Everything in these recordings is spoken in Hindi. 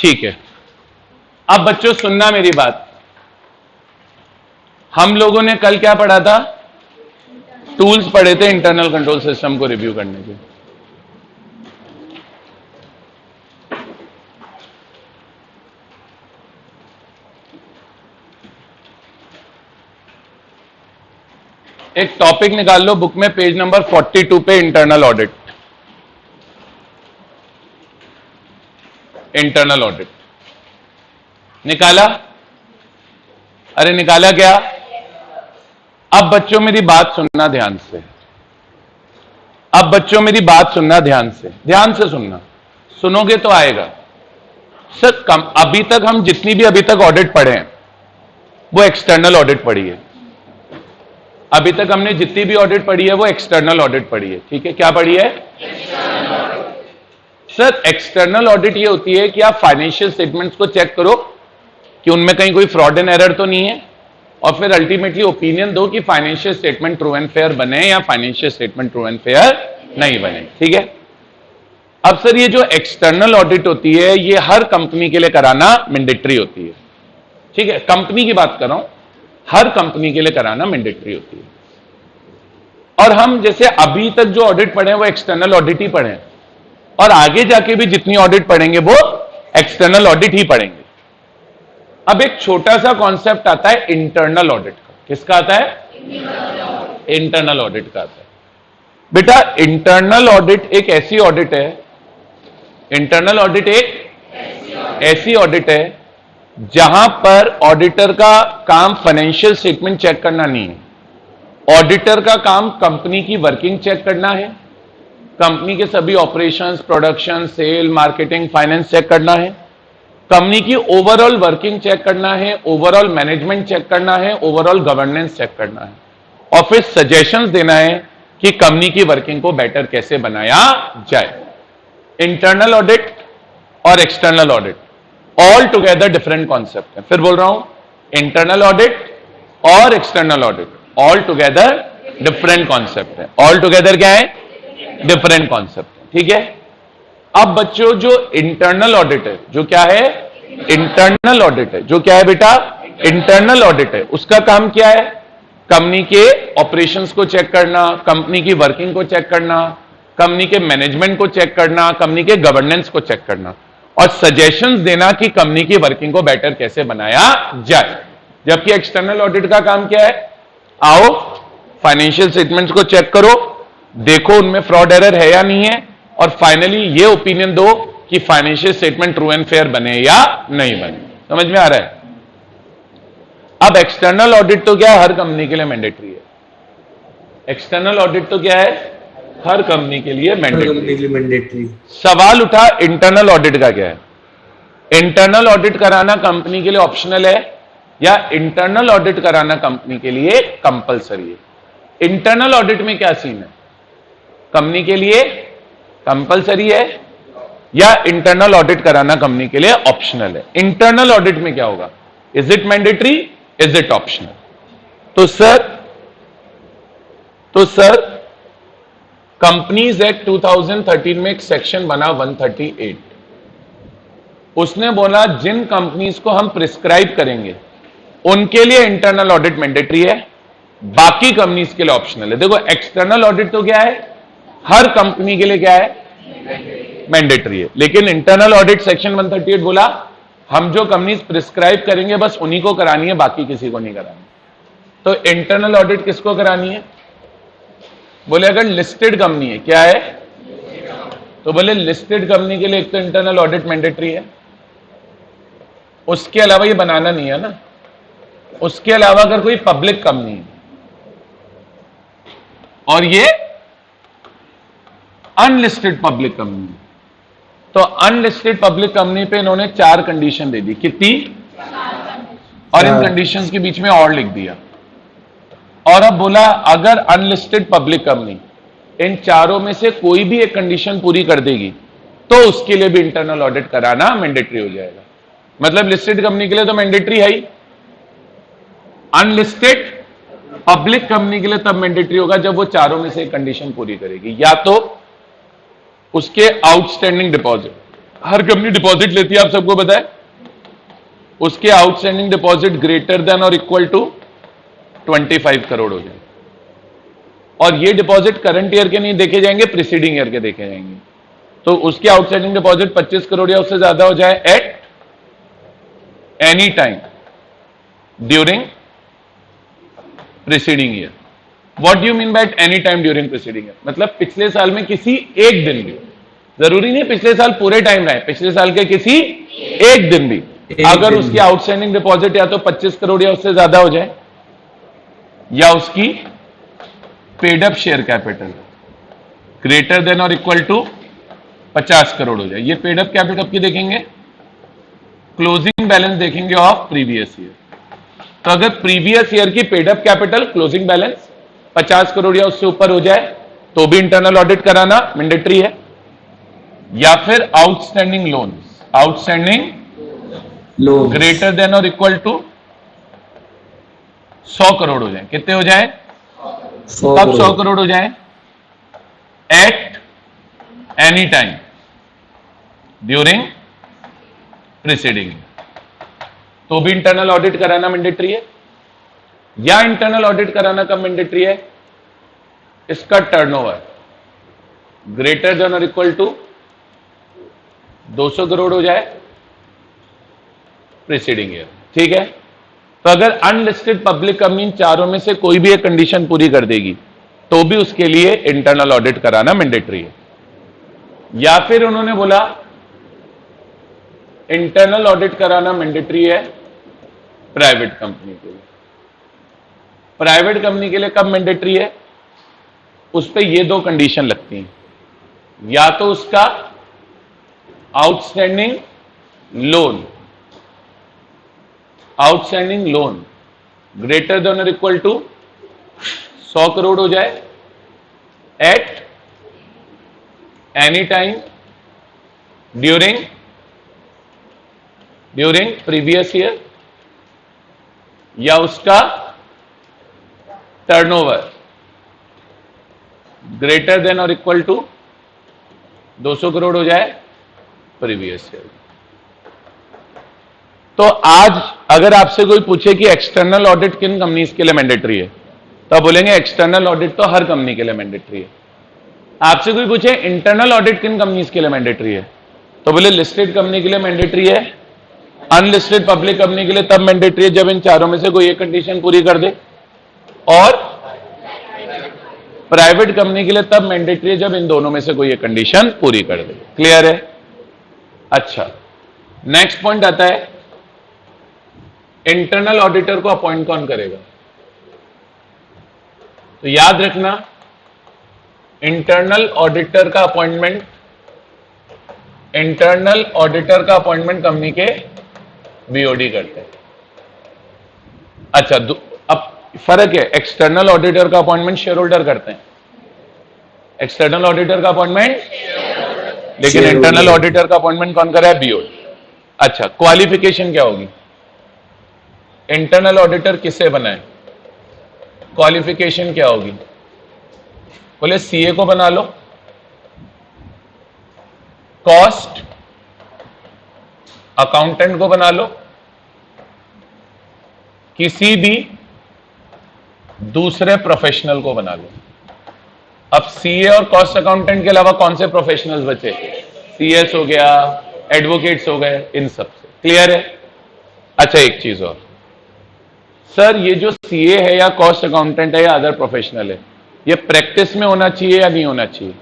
ठीक है, अब बच्चों सुनना मेरी बात। हम लोगों ने कल क्या पढ़ा था? टूल्स पढ़े थे इंटरनल कंट्रोल सिस्टम को रिव्यू करने के। एक टॉपिक निकाल लो बुक में, पेज नंबर 42 पे, इंटरनल ऑडिट। इंटरनल ऑडिट निकाला? अरे निकाला क्या? अब बच्चों मेरी बात सुनना ध्यान से। अब बच्चों मेरी बात सुनना ध्यान से सुनना। सुनोगे तो आएगा। सर अभी तक हम जितनी भी अभी तक ऑडिट पढ़े हैं वो एक्सटर्नल ऑडिट पढ़ी है। अभी तक हमने जितनी भी ऑडिट पढ़ी है वो एक्सटर्नल ऑडिट पढ़ी है। ठीक है, क्या पढ़ी है? सर एक्सटर्नल ऑडिट ये होती है कि आप फाइनेंशियल स्टेटमेंट्स को चेक करो कि उनमें कहीं कोई फ्रॉड एंड एरर तो नहीं है, और फिर अल्टीमेटली ओपिनियन दो कि financial statement true and fair बने या financial statement true and fair नहीं बने। ठीक है, अब सर ये जो एक्सटर्नल ऑडिट होती है ये हर कंपनी के लिए कराना मैंडेटरी होती है। ठीक है, कंपनी की बात कर रहा हूं, हर कंपनी के लिए कराना मैंडेटरी होती है। और हम जैसे अभी तक जो ऑडिट पढ़े हैं वो एक्सटर्नल ऑडिट ही पढ़े हैं, और आगे जाके भी जितनी ऑडिट पढ़ेंगे वो एक्सटर्नल ऑडिट ही पढ़ेंगे। अब एक छोटा सा कॉन्सेप्ट आता है इंटरनल ऑडिट का। किसका आता है? इंटरनल ऑडिट का आता है। बेटा इंटरनल ऑडिट एक ऐसी ऑडिट है, इंटरनल ऑडिट एक ऐसी ऑडिट है जहां पर ऑडिटर का काम फाइनेंशियल स्टेटमेंट चेक करना नहीं है। ऑडिटर का काम कंपनी की वर्किंग चेक करना है, कंपनी के सभी operations, production, sale, marketing, finance check करना है, कंपनी की ओवरऑल वर्किंग चेक करना है, ओवरऑल मैनेजमेंट चेक करना है, ओवरऑल गवर्नेंस चेक करना है, और फिर सजेशंस देना है कि कंपनी की वर्किंग को बेटर कैसे बनाया जाए। इंटरनल ऑडिट और external audit all together different concept है। फिर बोल रहा हूं, इंटरनल ऑडिट और external audit all together different concept है। ऑल टुगेदर क्या है? Different concept. ठीक है, अब बच्चों जो इंटरनल ऑडिट है, जो क्या है? इंटरनल ऑडिट है। जो क्या है बेटा? इंटरनल ऑडिट है। उसका काम क्या है? कंपनी के ऑपरेशंस को चेक करना, कंपनी की वर्किंग को चेक करना, कंपनी के मैनेजमेंट को चेक करना, कंपनी के गवर्नेंस को चेक करना, और सजेशंस देना कि कंपनी की वर्किंग को बेटर कैसे बनाया जाए। जबकि एक्सटर्नल ऑडिट का काम क्या है? आओ फाइनेंशियल स्टेटमेंट्स को चेक करो, देखो उनमें फ्रॉड एरर है या नहीं है, और फाइनली ये ओपिनियन दो कि financial statement true and fair बने या नहीं बने। समझ में आ रहा है? अब एक्सटर्नल ऑडिट तो क्या है? हर कंपनी के लिए मैंडेटरी है। एक्सटर्नल ऑडिट तो क्या है? हर कंपनी के लिए मैंडेटरी। सवाल उठा इंटरनल ऑडिट का क्या है? इंटरनल ऑडिट कराना कंपनी के लिए ऑप्शनल है या इंटरनल ऑडिट कराना कंपनी के लिए कंपलसरी है? इंटरनल ऑडिट में क्या सीन है? कंपनी के लिए कंपलसरी है या इंटरनल ऑडिट कराना कंपनी के लिए ऑप्शनल है? इंटरनल ऑडिट में क्या होगा? Is it mandatory, is it optional? तो सर कंपनीज एक्ट 2013 में एक सेक्शन बना 138, उसने बोला जिन कंपनीज को हम प्रिस्क्राइब करेंगे उनके लिए इंटरनल ऑडिट मैंडेटरी है, बाकी कंपनीज के लिए ऑप्शनल है। देखो एक्सटर्नल ऑडिट तो क्या है? हर कंपनी के लिए क्या है? मैंडेटरी है। लेकिन इंटरनल ऑडिट सेक्शन 138 बोला हम जो कंपनीज प्रिस्क्राइब करेंगे बस उन्हीं को करानी है, बाकी किसी को नहीं करानी। तो इंटरनल ऑडिट किसको करानी है? बोले अगर लिस्टेड कंपनी है, क्या है? तो बोले लिस्टेड कंपनी के लिए एक तो इंटरनल ऑडिट मैंडेटरी है, उसके अलावा ये बनाना नहीं है ना। उसके अलावा अगर कोई पब्लिक कंपनी है और ये अनलिस्टेड पब्लिक कंपनी है, तो अनलिस्टेड पब्लिक कंपनी पे इन्होंने 4 कंडीशन दे दी। कितनी? और इन कंडीशंस के बीच में और लिख दिया, और अब बोला अगर अनलिस्टेड पब्लिक कंपनी इन चारों में से कोई भी एक कंडीशन पूरी कर देगी तो उसके लिए भी इंटरनल ऑडिट कराना मैंडेटरी हो जाएगा। मतलब लिस्टेड कंपनी के लिए तो मैंडेटरी है ही, अनलिस्टेड पब्लिक कंपनी के लिए तब मैंडेटरी होगा जब वो चारों में से एक कंडीशन पूरी करेगी। या तो उसके आउटस्टैंडिंग डिपॉजिट, हर कंपनी डिपॉजिट लेती है, आप सबको पता है। उसके आउटस्टैंडिंग डिपॉजिट ग्रेटर देन और इक्वल टू 25 करोड़ हो जाए, और ये डिपॉजिट करंट ईयर के नहीं देखे जाएंगे, प्रीसीडिंग ईयर के देखे जाएंगे। तो उसके आउटस्टैंडिंग डिपॉजिट 25 करोड़ या उससे ज्यादा हो जाए at any time during preceding year. What do you mean by any time during preceding year? मतलब पिछले साल में किसी एक दिन भी, जरूरी नहीं पिछले साल पूरे टाइम रहे, पिछले साल के किसी एक दिन भी अगर उसकी आउटस्टैंडिंग डिपॉजिट या तो 25 करोड़ या उससे ज्यादा हो जाए, या उसकी paid up share capital greater than और इक्वल टू 50 करोड़ हो जाए। ये पेड अप कैपिटल की देखेंगे, क्लोजिंग बैलेंस देखेंगे ऑफ प्रीवियस ईयर। तो अगर प्रीवियस ईयर की paid up capital closing balance 50 crore या उससे ऊपर हो जाए तो भी इंटरनल ऑडिट कराना मैंडेटरी है। या फिर आउटस्टैंडिंग लोन ग्रेटर देन और इक्वल टू 100 करोड़ हो जाए। कितने हो जाए? कब 100 करोड़ हो जाए? At any time during preceding, तो भी इंटरनल ऑडिट कराना मैंडेटरी है। या इंटरनल ऑडिट कराना कब मैंडेटरी है? इसका टर्नओवर ग्रेटर देन और इक्वल टू 200 करोड़ हो जाए प्रीसीडिंग ईयर। ठीक है, तो अगर अनलिस्टेड पब्लिक कंपनी चारों में से कोई भी एक कंडीशन पूरी कर देगी तो भी उसके लिए इंटरनल ऑडिट कराना मैंडेटरी है। या फिर उन्होंने बोला इंटरनल ऑडिट कराना मैंडेटरी है प्राइवेट कंपनी के लिए। प्राइवेट कंपनी के लिए कब मैंडेटरी है? उस पर ये दो कंडीशन लगती हैं, या तो उसका आउटस्टैंडिंग लोन ग्रेटर देन और इक्वल टू 100 करोड़ हो जाए at any time during previous year, या उसका टर्नओवर ग्रेटर देन और इक्वल टू 200 करोड़ हो जाए प्रीवियस ईयर। तो आज अगर आपसे कोई पूछे कि एक्सटर्नल ऑडिट किन कंपनीज के लिए मैंडेटरी है, तो आप बोलेंगे एक्सटर्नल ऑडिट तो हर कंपनी के लिए मैंडेटरी है। आपसे कोई पूछे इंटरनल ऑडिट किन कंपनीज के लिए मैंडेटरी है, तो बोले लिस्टेड कंपनी के लिए मैंडेटरी है, अनलिस्टेड पब्लिक कंपनी के लिए तब मैंडेटरी है जब इन चारों में से कोई एक कंडीशन पूरी कर दे, और प्राइवेट कंपनी के लिए तब मैंडेटरी है जब इन दोनों में से कोई एक कंडीशन पूरी कर दे। क्लियर है? अच्छा, नेक्स्ट पॉइंट आता है इंटरनल ऑडिटर को अपॉइंट कौन करेगा। तो याद रखना, इंटरनल ऑडिटर का अपॉइंटमेंट कंपनी के बीओडी करते हैं। अच्छा, अब फर्क है, एक्सटर्नल ऑडिटर का अपॉइंटमेंट शेयर होल्डर करते हैं, एक्सटर्नल ऑडिटर का अपॉइंटमेंट, लेकिन इंटरनल ऑडिटर का अपॉइंटमेंट कौन कर रहा है? बीओडी। अच्छा, क्वालिफिकेशन क्या होगी? इंटरनल ऑडिटर किसे बनाए? क्वालिफिकेशन क्या होगी? बोले सीए को बना लो, कॉस्ट अकाउंटेंट को बना लो, किसी भी दूसरे प्रोफेशनल को बना लो। अब सीए और कॉस्ट अकाउंटेंट के अलावा कौन से प्रोफेशनल्स बचे? सीएस हो गया, एडवोकेट्स हो गए, इन सब से। क्लियर है? अच्छा, एक चीज और, सर ये जो सीए है या कॉस्ट अकाउंटेंट है या अदर प्रोफेशनल है, ये प्रैक्टिस में होना चाहिए या नहीं होना चाहिए?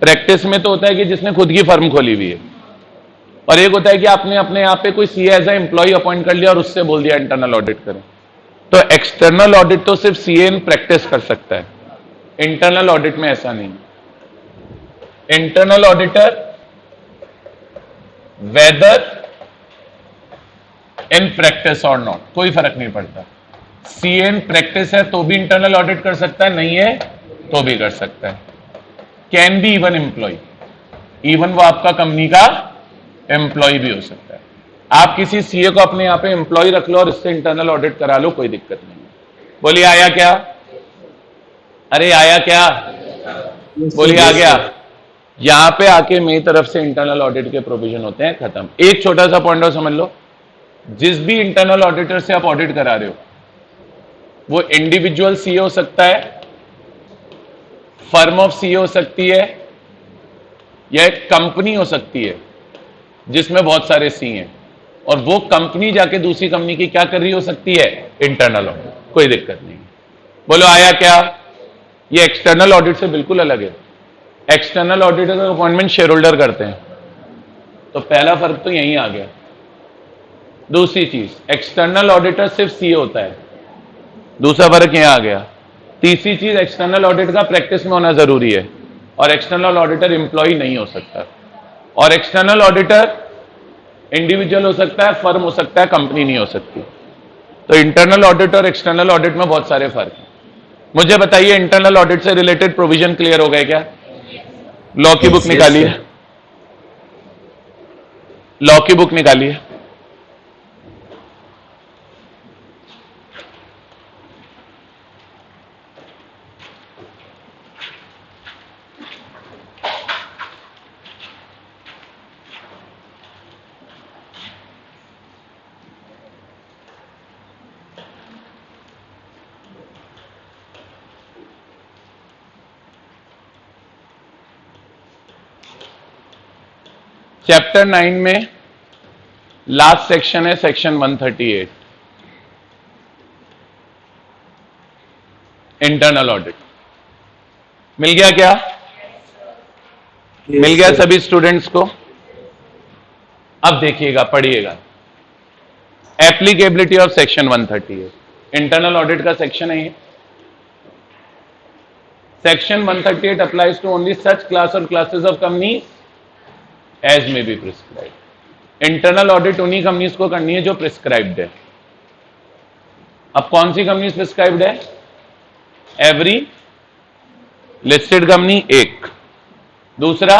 प्रैक्टिस में तो होता है कि जिसने खुद की फर्म खोली हुई है, और एक होता है कि आपने अपने यहाँ पे कोई CA as a employ appoint कर लिया और उससे बोल दिया इंटरनल ऑडिट करें। तो एक्सटर्नल ऑडिट तो सिर्फ सीए इन प्रैक्टिस कर सकता है, इंटरनल ऑडिट में ऐसा नहीं। Internal auditor whether in practice और नॉट, कोई फर्क नहीं पड़ता। सीए इन प्रैक्टिस है तो भी इंटरनल ऑडिट कर सकता है, नहीं है तो भी कर सकता है। Can be even employ, even वो आपका कंपनी का एम्प्लॉय भी हो सकता है। आप किसी सीए को अपने यहां पे एम्प्लॉय रख लो और इससे इंटरनल ऑडिट करा लो, कोई दिक्कत नहीं है। बोलिए आया क्या? अरे आया क्या? बोलिए आ गया। यहां पे आके मेरी तरफ से इंटरनल ऑडिट के प्रोविजन होते हैं, खत्म। एक छोटा सा पॉइंट और समझ लो, जिस भी इंटरनल ऑडिटर से आप ऑडिट करा रहे हो वो इंडिविजुअल सी हो सकता है, फर्म ऑफ सी हो सकती है, या एक कंपनी हो सकती है जिसमें बहुत सारे सी हैं, और वो कंपनी जाके दूसरी कंपनी की क्या कर रही हो सकती है, इंटरनल ऑडिट। कोई दिक्कत नहीं। बोलो आया क्या? ये एक्सटर्नल ऑडिट से बिल्कुल अलग है। एक्सटर्नल ऑडिटर का अपॉइंटमेंट शेयर होल्डर करते हैं, तो पहला फर्क तो यहीं आ गया। दूसरी चीज, एक्सटर्नल ऑडिटर सिर्फ सी होता है, दूसरा फर्क यहां आ गया। तीसरी चीज, एक्सटर्नल ऑडिट का प्रैक्टिस में होना जरूरी है, और एक्सटर्नल ऑडिटर एम्प्लॉय नहीं हो सकता, और एक्सटर्नल ऑडिटर इंडिविजुअल हो सकता है, फर्म हो सकता है, कंपनी नहीं हो सकती। तो इंटरनल ऑडिट और एक्सटर्नल ऑडिट में बहुत सारे फर्क हैं। मुझे बताइए, इंटरनल ऑडिट से रिलेटेड प्रोविजन क्लियर हो गए क्या? लॉ की बुक निकालिए, लॉ की बुक निकालिए। चैप्टर 9 में लास्ट सेक्शन है सेक्शन 138, इंटरनल ऑडिट। मिल गया क्या? मिल गया सभी स्टूडेंट्स को? अब देखिएगा, पढ़िएगा। Applicability of section 138, internal audit का सेक्शन है ये। Section 138 applies to only such class और classes of company as may be prescribed. Internal audit उन्हीं कंपनीज को करनी है जो प्रिस्क्राइब्ड है। अब कौन सी कंपनीज प्रिस्क्राइब्ड है? एवरी लिस्टेड कंपनी एक, दूसरा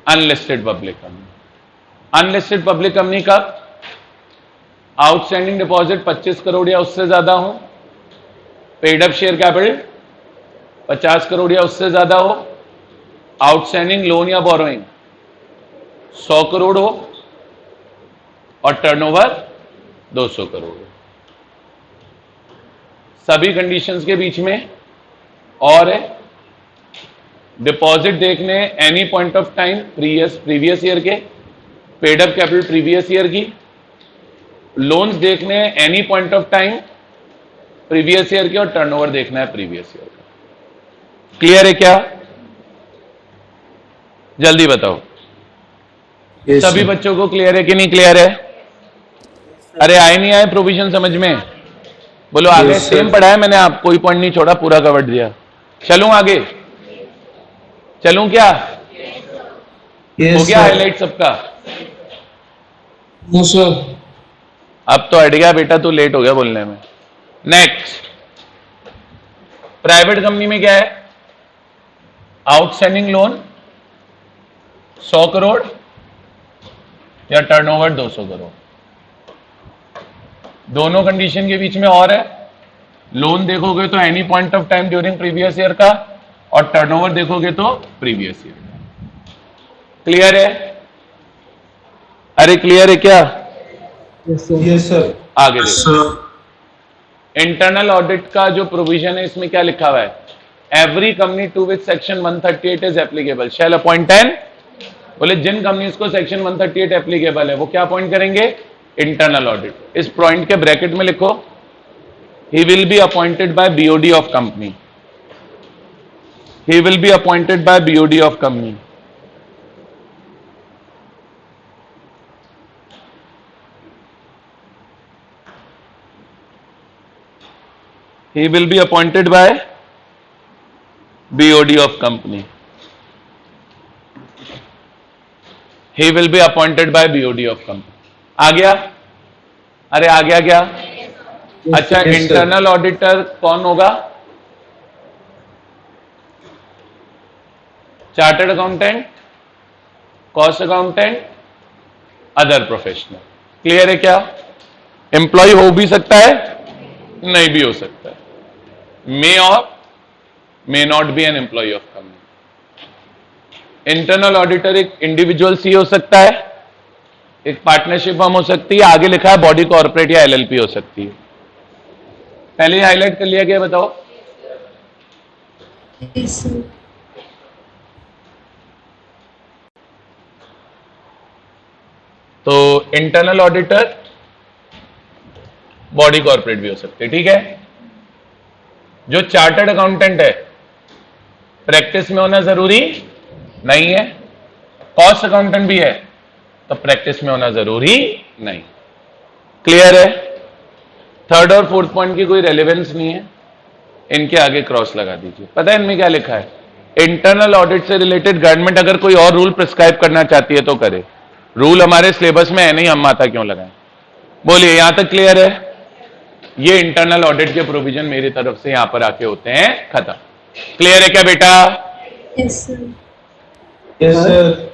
unlisted public company. Unlisted public company का आउटस्टैंडिंग डिपॉजिट 25 करोड़ या उससे ज्यादा हो, paid up share capital 50 crore या उससे ज्यादा हो, आउटस्टैंडिंग लोन या बोरोइंग 100 करोड़ हो, और टर्नओवर 200 करोड़ हो। सभी कंडीशंस के बीच में और है, डिपॉजिट देखने any point of time previous year के, paid up capital previous year की, लोन्स देखने any point of time previous year के, और टर्नओवर देखना है प्रीवियस ईयर का। क्लियर है क्या? जल्दी बताओ। yes, सभी बच्चों को क्लियर है कि नहीं क्लियर है? अरे आए नहीं आए प्रोविजन समझ में? बोलो आगे। yes, सेम पढ़ा है मैंने, आप कोई पॉइंट नहीं छोड़ा, पूरा कवर दिया। चलूं आगे? चलूं क्या? yes, हो गया हाईलाइट सबका? no, sir. अब तो हट गया बेटा, तू लेट हो गया बोलने में। नेक्स्ट, प्राइवेट कंपनी में क्या है? आउटस्टैंडिंग लोन 100 करोड़ या टर्नओवर 200 करोड़। दोनों कंडीशन के बीच में और है, लोन देखोगे तो any point of time during previous year का, और टर्नओवर देखोगे तो प्रीवियस ईयर का। क्लियर है? अरे क्लियर है क्या? Yes, sir. आगे देखो। इंटरनल ऑडिट का जो प्रोविजन है इसमें क्या लिखा हुआ है? Every company to which section 138 is applicable shall appoint an. बोले जिन कंपनीज को सेक्शन 138 एप्लीकेबल है वो क्या अपॉइंट करेंगे? Internal audit. इस पॉइंट के ब्रैकेट में लिखो, he will be appointed by BOD of company. He will be appointed by BOD of company. He will be appointed by BOD of company. He will be appointed by BOD of company. आ गया? अरे आ गया क्या? अच्छा, इंटरनल ऑडिटर कौन होगा? Chartered accountant, cost accountant, other professional. Clear है क्या? एम्प्लॉय हो भी सकता है, नहीं भी हो सकता है। मे और may not be an employ of company. Internal auditor एक इंडिविजुअल सी हो सकता है, एक पार्टनरशिप फर्म हो सकती है, आगे लिखा है बॉडी कॉर्पोरेट या एलएलपी हो सकती है। पहले हाईलाइट कर लिया गया, बताओ। Yes, sir. तो इंटरनल ऑडिटर बॉडी कॉर्पोरेट भी हो सकते हैं, ठीक है। जो चार्टर्ड अकाउंटेंट है प्रैक्टिस में होना जरूरी नहीं है, कॉस्ट अकाउंटेंट भी है तो प्रैक्टिस में होना जरूरी नहीं। क्लियर है? थर्ड और फोर्थ पॉइंट की कोई रेलेवेंस नहीं है, इनके आगे क्रॉस लगा दीजिए। पता है इनमें क्या लिखा है? इंटरनल ऑडिट से रिलेटेड गवर्नमेंट अगर कोई और रूल प्रिस्क्राइब करना चाहती है तो करे। रूल हमारे सिलेबस में है नहीं, हम माथा क्यों लगाएं? बोलिए, यहां तक क्लियर है? ये इंटरनल ऑडिट के प्रोविजन मेरी तरफ से यहां पर आके होते हैं खत्म। क्लियर है क्या बेटा? Yes, sir. Yes, sir.